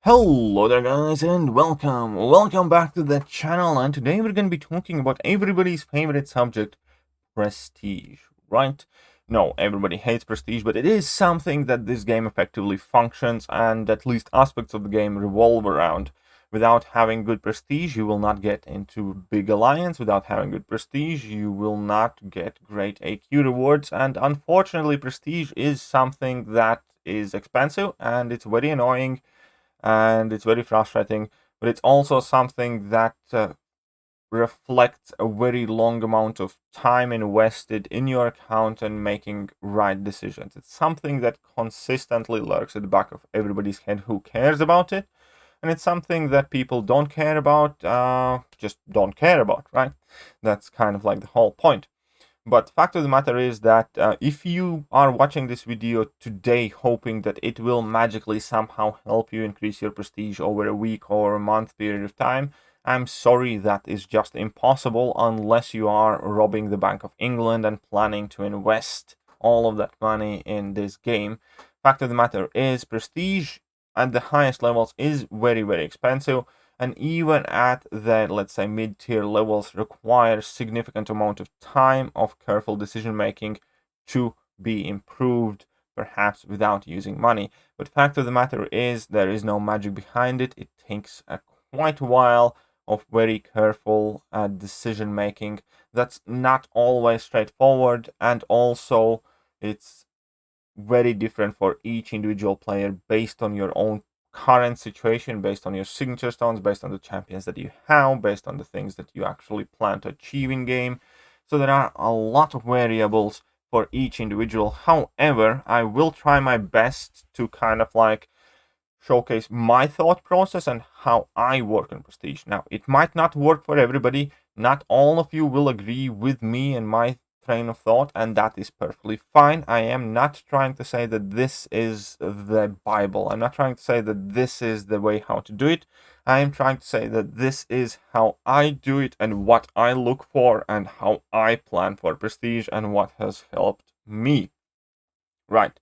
Hello there guys and welcome back to the channel, and today we're going to be talking about everybody's favorite subject, prestige, right? No, everybody hates prestige, but it is something that this game effectively functions and at least aspects of the game revolve around. Without having good prestige, you will not get into big alliance. Without having good prestige, you will not get great AQ rewards, and unfortunately prestige is something that is expensive and it's very annoying and it's very frustrating, but it's also something that reflects a very long amount of time invested in your account and making right decisions. It's something that consistently lurks at the back of everybody's head who cares about it, and it's something that people don't care about, just don't care about, right? That's kind of like the whole point. But fact of the matter is that if you are watching this video today hoping that it will magically somehow help you increase your prestige over a week or a month period of time, I'm sorry, that is just impossible unless you are robbing the Bank of England and planning to invest all of that money in this game. Fact of the matter is, prestige at the highest levels is very, very expensive, and even at the, let's say, mid-tier levels, requires significant amount of time of careful decision making to be improved, perhaps without using money. But fact of the matter is, there is no magic behind it. It takes quite a while of very careful decision making that's not always straightforward, and also it's very different for each individual player based on your own current situation, based on your signature stones, based on the champions that you have, based on the things that you actually plan to achieve in game. So there are a lot of variables for each individual. However, I will try my best to kind of like showcase my thought process and how I work on prestige. Now, it might not work for everybody. Not all of you will agree with me and my train of thought, and that is perfectly fine. I am not trying to say that this is the Bible. I'm not trying to say that this is the way how to do it. I am trying to say that this is how I do it and what I look for and how I plan for prestige and what has helped me. Right.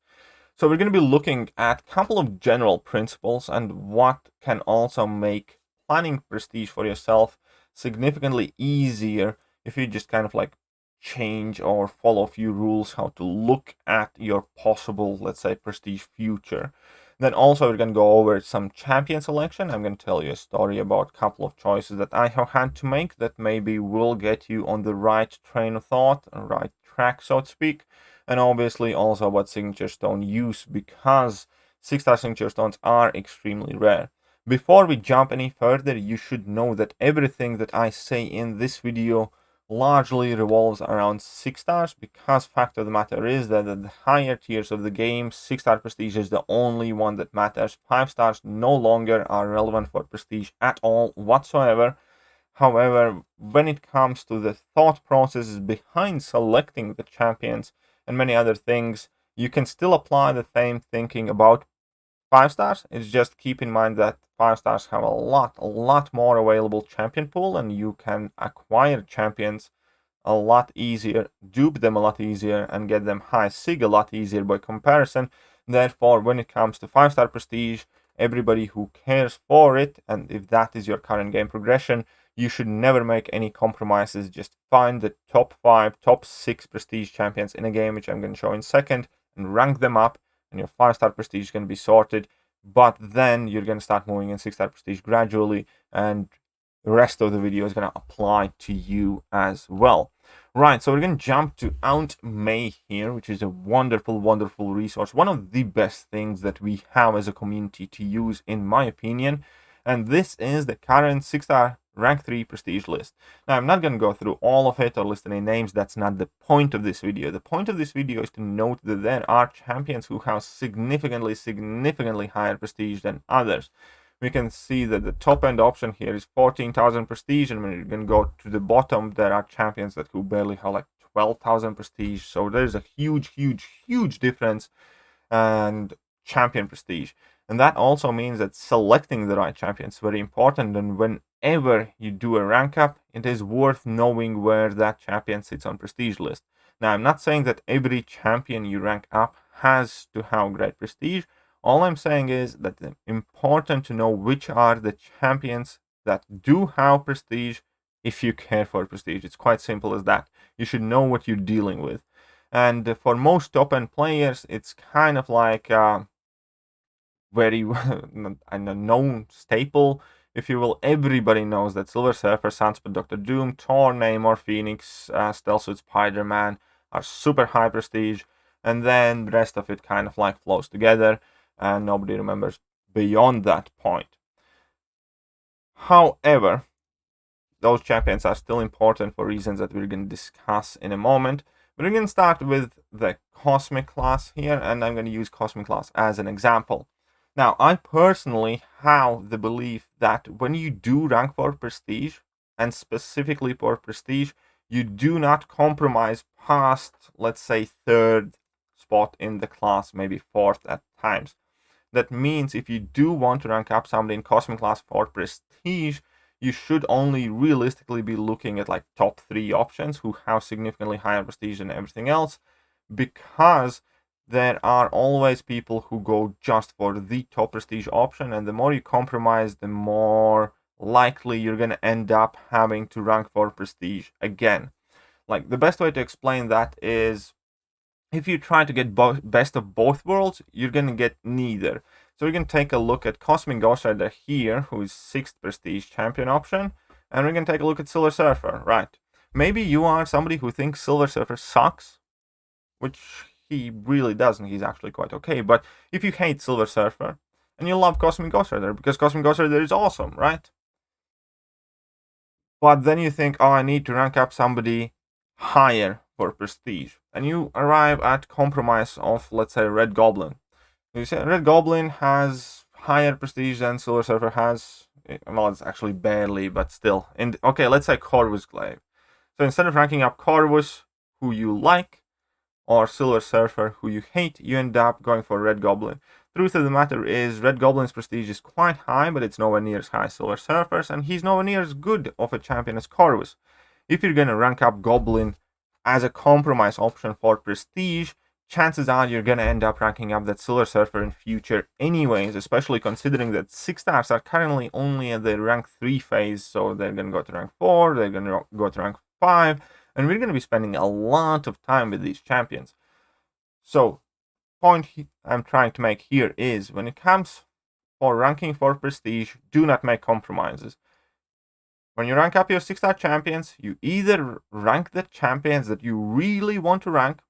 So we're going to be looking at a couple of general principles and what can also make planning prestige for yourself significantly easier if you just kind of like change or follow a few rules how to look at your possible, let's say, prestige future. Then also we're going to go over some champion selection. I'm going to tell you a story about a couple of choices that I have had to make that maybe will get you on the right train of thought, right track, so to speak. And obviously also about signature stone use, because 6-star signature stones are extremely rare. Before we jump any further, you should know that everything that I say in this video largely revolves around 6 stars, because fact of the matter is that at the higher tiers of the game, 6-star prestige is the only one that matters. 5 stars no longer are relevant for prestige at all whatsoever. However, when it comes to the thought processes behind selecting the champions and many other things, you can still apply the same thinking about 5 stars. It's just keep in mind that 5 stars have a lot more available champion pool, and you can acquire champions a lot easier, dupe them a lot easier, and get them high sig a lot easier by comparison. Therefore, when it comes to 5-star prestige, everybody who cares for it, and if that is your current game progression, you should never make any compromises. Just find the top 5, top 6 prestige champions in a game, which I'm going to show in a second, and rank them up, and your 5-star prestige is going to be sorted. But then you're going to start moving in 6-star prestige gradually, and the rest of the video is going to apply to you as well. Right, so we're going to jump to Aunt May here, which is a wonderful, wonderful resource. One of the best things that we have as a community to use, in my opinion. And this is the current 6-star rank 3 prestige list. Now, I'm not going to go through all of it or list any names. That's not the point of this video. The point of this video is to note that there are champions who have significantly higher prestige than others. We can see that the top end option here is 14,000 prestige, and when you can go to the bottom, there are champions that who barely have like 12,000 prestige. So there's a huge difference and champion prestige. And that also means that selecting the right champion is very important, and whenever you do a rank up, it is worth knowing where that champion sits on prestige list. Now, I'm not saying that every champion you rank up has to have great prestige. All I'm saying is that it's important to know which are the champions that do have prestige if you care for prestige. It's quite simple as that. You should know what you're dealing with. And for most top-end players, it's kind of like very a known staple, if you will. Everybody knows that Silver Surfer, Sunspot, Doctor Doom, Thor, Namor, Phoenix, Stealth Suit, Spider-Man are super high prestige, and then the rest of it kind of like flows together, and nobody remembers beyond that point. However, those champions are still important for reasons that we're going to discuss in a moment. But we're going to start with the Cosmic class here, and I'm going to use Cosmic class as an example. Now, I personally have the belief that when you do rank for prestige, and specifically for prestige, you do not compromise past, let's say, 3rd spot in the class, maybe 4th at times. That means if you do want to rank up somebody in Cosmic class for prestige, you should only realistically be looking at like top 3 options who have significantly higher prestige than everything else, because there are always people who go just for the top prestige option, and the more you compromise, the more likely you're going to end up having to rank for prestige again. Like, the best way to explain that is, if you try to get best of both worlds, you're going to get neither. So we're going to take a look at Cosmic Ghost Rider here, who is 6th prestige champion option, and we're going to take a look at Silver Surfer, right? Maybe you are somebody who thinks Silver Surfer sucks, which he really doesn't. He's actually quite okay. But if you hate Silver Surfer and you love Cosmic Ghost Rider because Cosmic Ghost Rider is awesome, right? But then you think, oh, I need to rank up somebody higher for prestige, and you arrive at compromise of, let's say, Red Goblin. You say Red Goblin has higher prestige than Silver Surfer has. Well, it's actually barely, but still. Okay, let's say Corvus Glaive. So instead of ranking up Corvus, who you like, or Silver Surfer, who you hate, you end up going for Red Goblin. Truth of the matter is, Red Goblin's prestige is quite high, but it's nowhere near as high as Silver Surfer's, and he's nowhere near as good of a champion as Corvus. If you're going to rank up Goblin as a compromise option for prestige, chances are you're going to end up ranking up that Silver Surfer in future anyways, especially considering that 6 stars are currently only at the rank 3 phase, so they're going to go to rank 4, they're going to go to rank 5, and we're going to be spending a lot of time with these champions. So, point I'm trying to make here is, when it comes for ranking for prestige, do not make compromises. When you rank up your 6-star champions, you either rank the champions that you really want to rank,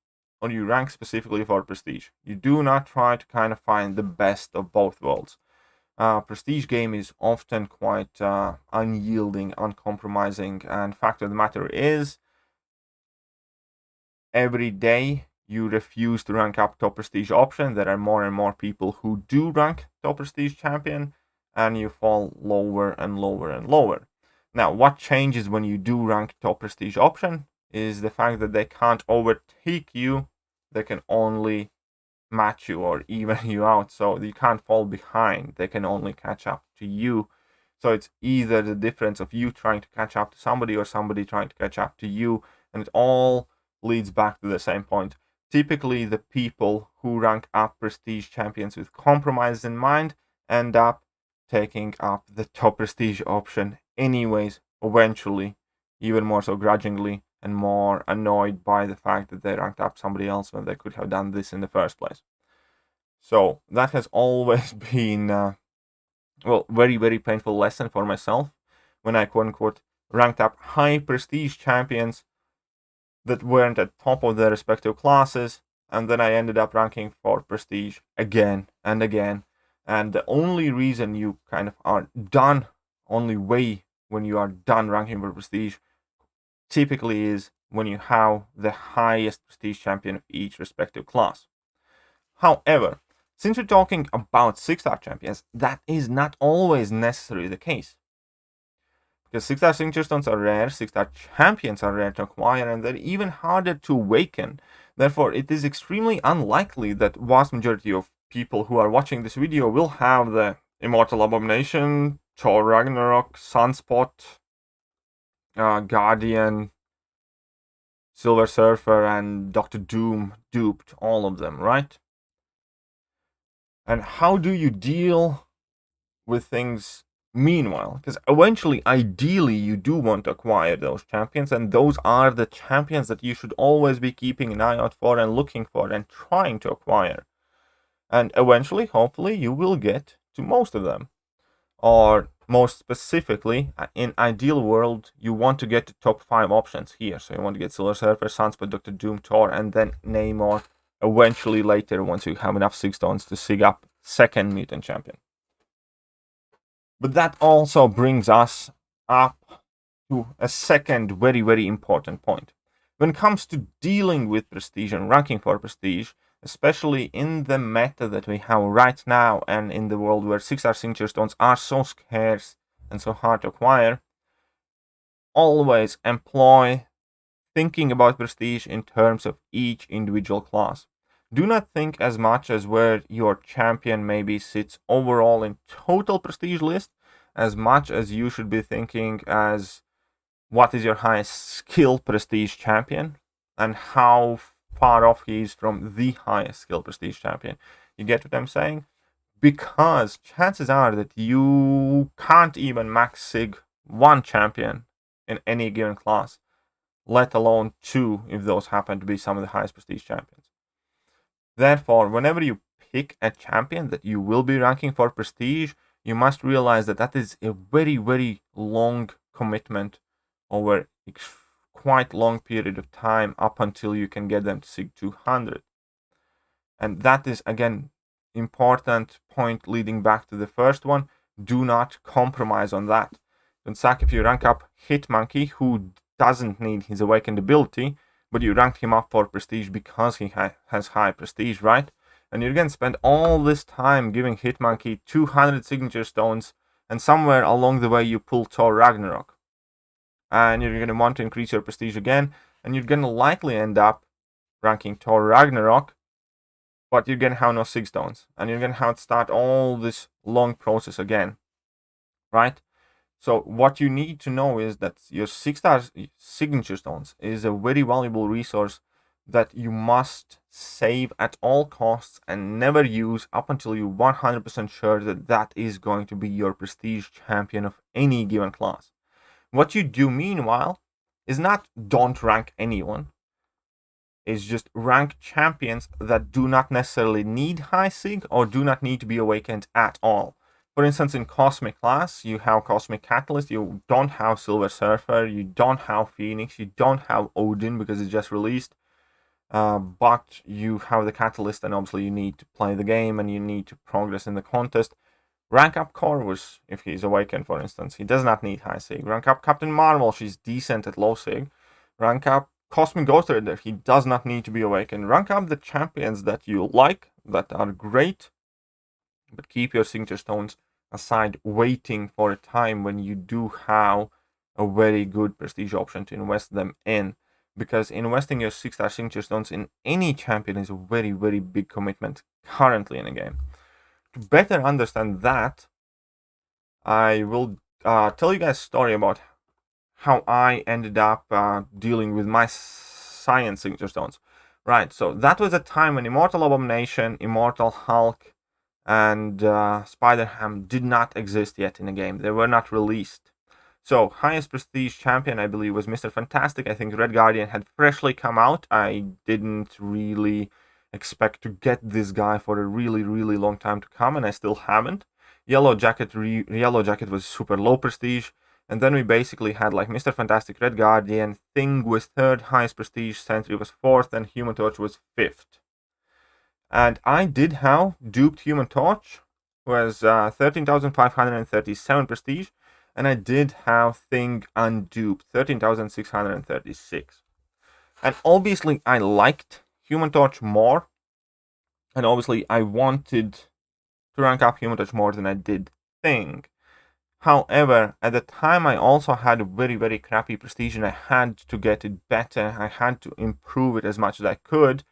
or you rank specifically for prestige. You do not try to kind of find the best of both worlds. Prestige game is often quite unyielding, uncompromising, and fact of the matter is, every day you refuse to rank up top prestige option, there are more and more people who do rank top prestige champion, and you fall lower and lower and lower. Now, what changes when you do rank top prestige option is the fact that they can't overtake you, they can only match you or even you out, so you can't fall behind, they can only catch up to you. So it's either the difference of you trying to catch up to somebody or somebody trying to catch up to you, and it all leads back to the same point. Typically, the people who rank up prestige champions with compromise in mind end up taking up the top prestige option anyways, eventually, even more so grudgingly, and more annoyed by the fact that they ranked up somebody else when they could have done this in the first place. So that has always been, very, very painful lesson for myself when I quote-unquote ranked up high prestige champions that weren't at top of their respective classes, and then I ended up ranking for prestige again and again. And the only reason you kind of are done, only way when you are done ranking for prestige, typically is when you have the highest prestige champion of each respective class. However, since we're talking about 6-star champions, that is not always necessarily the case. Because 6-star signature stones are rare, 6-star champions are rare to acquire, and they're even harder to awaken. Therefore, it is extremely unlikely that vast majority of people who are watching this video will have the Immortal Abomination, Thor Ragnarok, Sunspot, Guardian, Silver Surfer, and Doctor Doom duped, all of them, right? And how do you deal with things meanwhile? Because eventually, ideally, you do want to acquire those champions, and those are the champions that you should always be keeping an eye out for and looking for and trying to acquire. And eventually, hopefully, you will get to most of them. Or most specifically, in ideal world, you want to get to top 5 options here. So you want to get Silver Surfer, Sunspot, Dr. Doom, Thor, and then Namor eventually later once you have enough sig stones to sig up second mutant champion. But that also brings us up to a second very, very important point. When it comes to dealing with prestige and ranking for prestige, especially in the meta that we have right now and in the world where 6-star signature stones are so scarce and so hard to acquire, always employ thinking about prestige in terms of each individual class. Do not think as much as where your champion maybe sits overall in total prestige list, as much as you should be thinking as what is your highest skill prestige champion and how far off he is from the highest skill prestige champion. You get what I'm saying? Because chances are that you can't even max sig one champion in any given class, let alone 2 if those happen to be some of the highest prestige champions. Therefore, whenever you pick a champion that you will be ranking for prestige, you must realize that that is a very, very long commitment over a quite long period of time up until you can get them to sig 200. And that is, again, important point leading back to the first one. Do not compromise on that. Don't suck if you rank up Hitmonkey, who doesn't need his awakened ability, but you ranked him up for prestige because he has high prestige, right? And you're going to spend all this time giving Hitmonkey 200 signature stones, and somewhere along the way you pull Thor Ragnarok. And you're going to want to increase your prestige again, and you're going to likely end up ranking Thor Ragnarok, but you're going to have no sig stones, and you're going to have to start all this long process again, right? So what you need to know is that your 6-star signature stones is a very valuable resource that you must save at all costs and never use up until you're 100% sure that that is going to be your prestige champion of any given class. What you do meanwhile is not don't rank anyone, is just rank champions that do not necessarily need high sig or do not need to be awakened at all. For instance, in Cosmic class, you have Cosmic Catalyst, you don't have Silver Surfer, you don't have Phoenix, you don't have Odin because it's just released, but you have the Catalyst, and obviously you need to play the game and you need to progress in the contest. Rank up Corvus if he's awakened, for instance. He does not need high sig. Rank up Captain Marvel, she's decent at low sig. Rank up Cosmic Ghost Rider, he does not need to be awakened. Rank up the champions that you like, that are great, but keep your signature stones aside, waiting for a time when you do have a very good prestige option to invest them in. Because investing your 6-star signature stones in any champion is a very, very big commitment currently in the game. To better understand that, I will tell you guys a story about how I ended up dealing with my science signature stones. Right, so that was a time when Immortal Abomination, Immortal Hulk, and Spider-Ham did not exist yet in the game. They were not released. So, highest prestige champion, I believe, was Mr. Fantastic. I think Red Guardian had freshly come out. I didn't really expect to get this guy for a really, really long time to come, and I still haven't. Yellow Jacket was super low prestige. And then we basically had like Mr. Fantastic, Red Guardian, Thing was 3rd highest prestige, Sentry was 4th, and Human Torch was 5th. And I did have duped Human Torch, was 13,537 prestige, and I did have Thing unduped, 13,636. And obviously I liked Human Torch more, and obviously I wanted to rank up Human Torch more than I did Thing. However, at the time I also had a very, very crappy prestige and I had to get it better. I had to improve it as much as I could.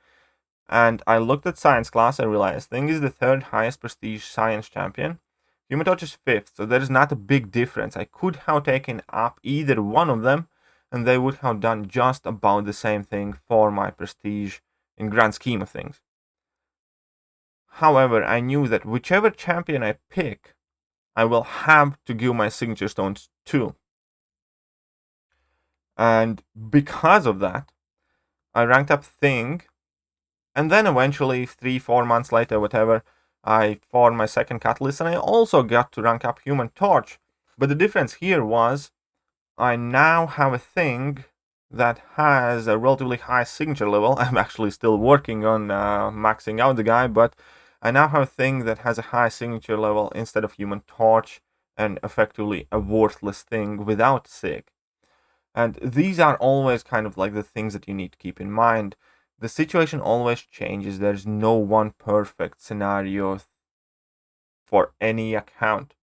And I looked at science class and realized Thing is the 3rd highest prestige science champion. Human Torch is 5th, so there is not a big difference. I could have taken up either one of them and they would have done just about the same thing for my prestige in grand scheme of things. However, I knew that whichever champion I pick, I will have to give my signature stones to. And because of that, I ranked up Thing, and then eventually 3-4 months later, whatever, I formed my second catalyst, and I also got to rank up Human Torch. But the difference here was I now have a Thing that has a relatively high signature level. I'm actually still working on maxing out the guy, but I now have a Thing that has a high signature level instead of Human Torch, and effectively a worthless Thing without Sig. And these are always kind of like the things that you need to keep in mind. The situation always changes. There's no one perfect scenario for any account.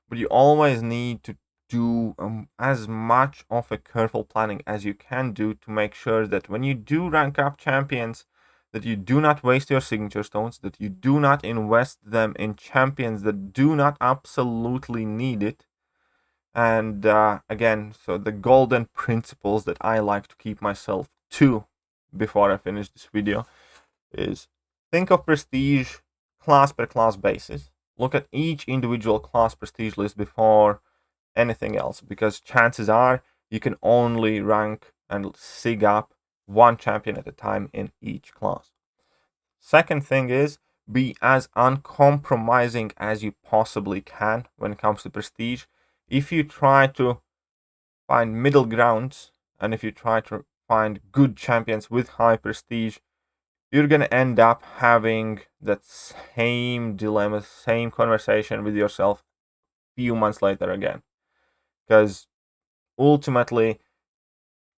But you always need to do as much of a careful planning as you can do to make sure that when you do rank up champions, that you do not waste your signature stones, that you do not invest them in champions that do not absolutely need it. And again, so the golden principles that I like to keep myself to before I finish this video is think of prestige class per class basis. Look at each individual class prestige list before anything else, because chances are you can only rank and sig up one champion at a time in each class. Second thing is be as uncompromising as you possibly can when it comes to prestige. If you try to find middle grounds, and if you try to find good champions with high prestige, you're going to end up having that same dilemma, same conversation with yourself a few months later again. Because ultimately,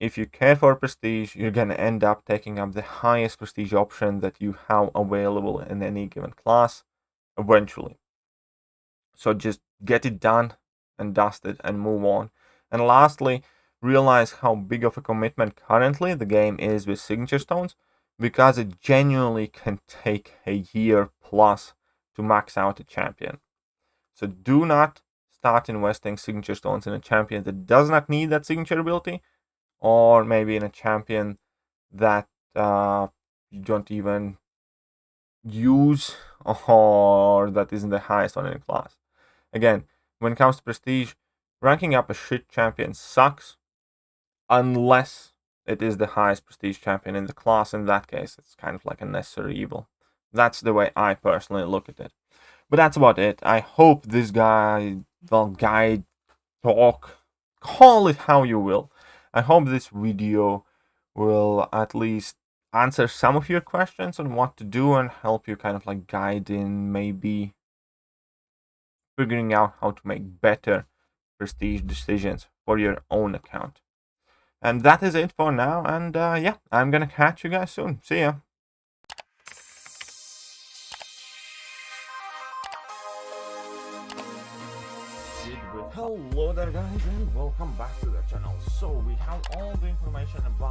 if you care for prestige, you're going to end up taking up the highest prestige option that you have available in any given class eventually. So just get it done and dusted and move on. And lastly, realize how big of a commitment currently the game is with signature stones, because it genuinely can take a year plus to max out a champion. So do not start investing signature stones in a champion that does not need that signature ability, or maybe in a champion that you don't even use, or that isn't the highest one in the class. Again, when it comes to prestige, ranking up a shit champion sucks, unless it is the highest prestige champion in the class. In that case, it's kind of like a necessary evil. That's the way I personally look at it. But that's about it. I hope this guide, talk, call it how you will. I hope this video will at least answer some of your questions on what to do and help you kind of like guide in maybe figuring out how to make better prestige decisions for your own account. And that is it for now. And yeah, I'm gonna catch you guys soon. See ya. Hello there guys, and welcome back to the channel. So we have all the information about